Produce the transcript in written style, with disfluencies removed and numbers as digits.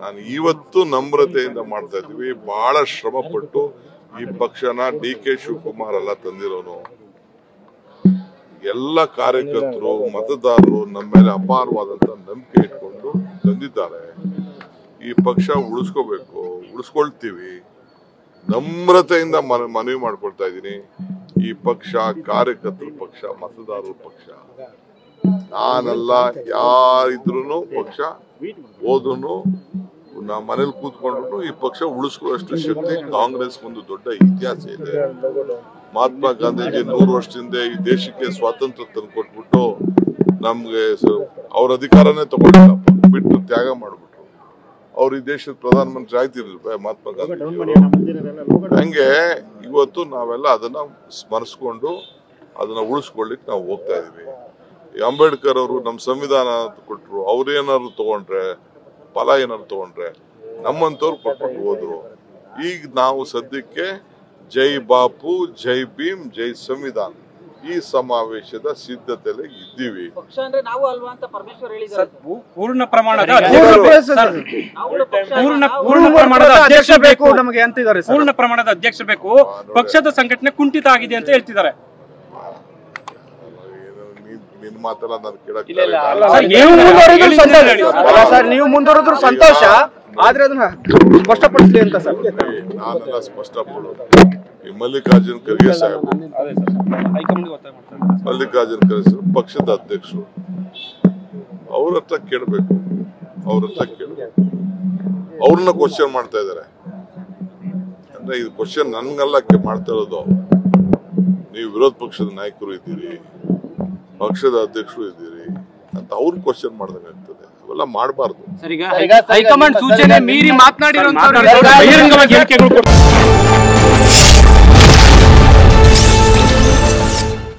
ನಾನು ಇವತ್ತು ನಮ್ರತೆಯಿಂದ ಮಾಡ್ತಾ ಇದ್ದೀವಿ. ಬಹಳ ಶ್ರಮ ಪಟ್ಟು ಈ ಪಕ್ಷನ DK ಶಿವಕುಮಾರ್ ಎಲ್ಲ ತಂದಿರೋನು. ಎಲ್ಲ ಕಾರ್ಯಕರ್ತರು ಮತದಾರರು ನಮ್ಮ ಮೇಲೆ ಅಪಾರವಾದಂತ ನಂಬಿಕೆ ಇಟ್ಕೊಂಡು ತಂದಿದ್ದಾರೆ. ಈ ಪಕ್ಷ ಉಳಿಸ್ಕೋಬೇಕು, ಉಳಿಸ್ಕೊಳ್ತೀವಿ. ನಮ್ರತೆಯಿಂದ ಮನವಿ ಮಾಡ್ಕೊಳ್ತಾ ಇದ್ದೀನಿ. ಈ ಪಕ್ಷ ಕಾರ್ಯಕರ್ತರ ಪಕ್ಷ, ಮತದಾರರ ಪಕ್ಷ. ನಾನೆಲ್ಲ ಯಾರಿದ್ರು ಪಕ್ಷ ಹೋದ್ರು ನಾ ಮನೇಲಿ ಕೂತ್ಕೊಂಡ್ರು ಈ ಪಕ್ಷ ಉಳಿಸ್ಕೊಳ್ಳೋಷ್ಟು ಶಕ್ತಿ ಕಾಂಗ್ರೆಸ್ ಒಂದು ದೊಡ್ಡ ಇತಿಹಾಸ ಇದೆ. ಮಹಾತ್ಮ ಗಾಂಧೀಜಿ 100 ವರ್ಷದಿಂದ ಈ ದೇಶಕ್ಕೆ ಸ್ವಾತಂತ್ರ್ಯ ತಂದು ಕೊಟ್ಬಿಟ್ಟು ನಮ್ಗೆ ಅವ್ರ ಅಧಿಕಾರನೇ ತಗೊಂಡಿಲ್ಲಪ್ಪ, ಬಿಟ್ಟು ತ್ಯಾಗ ಮಾಡ್ಬಿಟ್ರು. ಅವ್ರು ಈ ದೇಶದ ಪ್ರಧಾನಮಂತ್ರಿ ಆಯ್ತಿರ್ಲಿಲ್ಲ ಮಹಾತ್ಮ ಗಾಂಧಿ. ಹಂಗೆ ಇವತ್ತು ನಾವೆಲ್ಲ ಅದನ್ನ ಸ್ಮರಿಸ್ಕೊಂಡು ಅದನ್ನ ಉಳಿಸ್ಕೊಳ್ಳಿಕ್ ನಾವು ಹೋಗ್ತಾ ಇದೀವಿ. ಅಂಬೇಡ್ಕರ್ ಅವರು ನಮ್ಮ ಸಂವಿಧಾನ ಕೊಟ್ರು, ಅವ್ರೇನಾದ್ರು ತಗೊಂಡ್ರೆ ಫಲ ಏನಾದ್ರು ತಗೊಂಡ್ರೆ ನಮ್ಮಂತವ್ರು ಕೊಟ್ಬಿಟ್ಟು ಹೋದ್ರು. ಈಗ ನಾವು ಸದ್ಯಕ್ಕೆ ಜೈ ಬಾಪು, ಜೈ ಭೀಮ್, ಜೈ ಸಂವಿಧಾನ ಈ ಸಮಾವೇಶದ ಸಿದ್ಧತೆಯಲ್ಲಿ ಇದ್ದೀವಿ. ಪೂರ್ಣ ಪ್ರಮಾಣದ ಅಧ್ಯಕ್ಷ ಬೇಕು, ಪಕ್ಷದ ಸಂಘಟನೆ ಕುಂಠಿತ ಆಗಿದೆ ಅಂತ ಹೇಳ್ತಿದ್ದಾರೆ. ನಿನ್ ಮಾತೆಲ್ಲ ನಾನು ಕೇಳಕ್ ನೀವು ಮುಂದುವರೆದ್ರು ಸಂತೋಷ, ಆದ್ರೆ ಅದನ್ನ ಸ್ಪಷ್ಟಪಡಿಸಲಿ ಅಂತ ಸರ್. ನಾನೆಲ್ಲ ಸ್ಪಷ್ಟಪಡೋದು ಈ ಮಲ್ಲಿಕಾರ್ಜುನ್ ಖರ್ಗೆ ಸಾಹೇಬ್, ಮಲ್ಲಿಕಾರ್ಜುನ್ ಖರ್ಗೆ ಪಕ್ಷದ ಅಧ್ಯಕ್ಷರು, ಅವ್ರ ಹತ್ರ ಕೇಳಬೇಕು. ಅವ್ರನ್ನ ಕ್ವಶನ್ ಮಾಡ್ತಾ ಇದಾರೆ. ಅಂದ್ರೆ ಇದು ಕ್ವಶನ್ ನನ್ಗೆಲ್ಲ ಮಾಡ್ತಾ ಇರೋದು. ನೀವು ವಿರೋಧ ಪಕ್ಷದ ನಾಯಕರು ಇದ್ದೀರಿ, ಪಕ್ಷದ ಅಧ್ಯಕ್ಷರು ಇದ್ದೀರಿ ಅಂತ ಅವ್ರ ಕ್ವಶನ್ ಮಾಡ್ದಂಗೆ ಆಗ್ತದೆ. ಅವೆಲ್ಲ ಮಾಡಬಾರ್ದು. ಹೈಕಮಾಂಡ್ ಸೂಚನೆ ಮೀರಿ ಮಾತನಾಡಿರೋ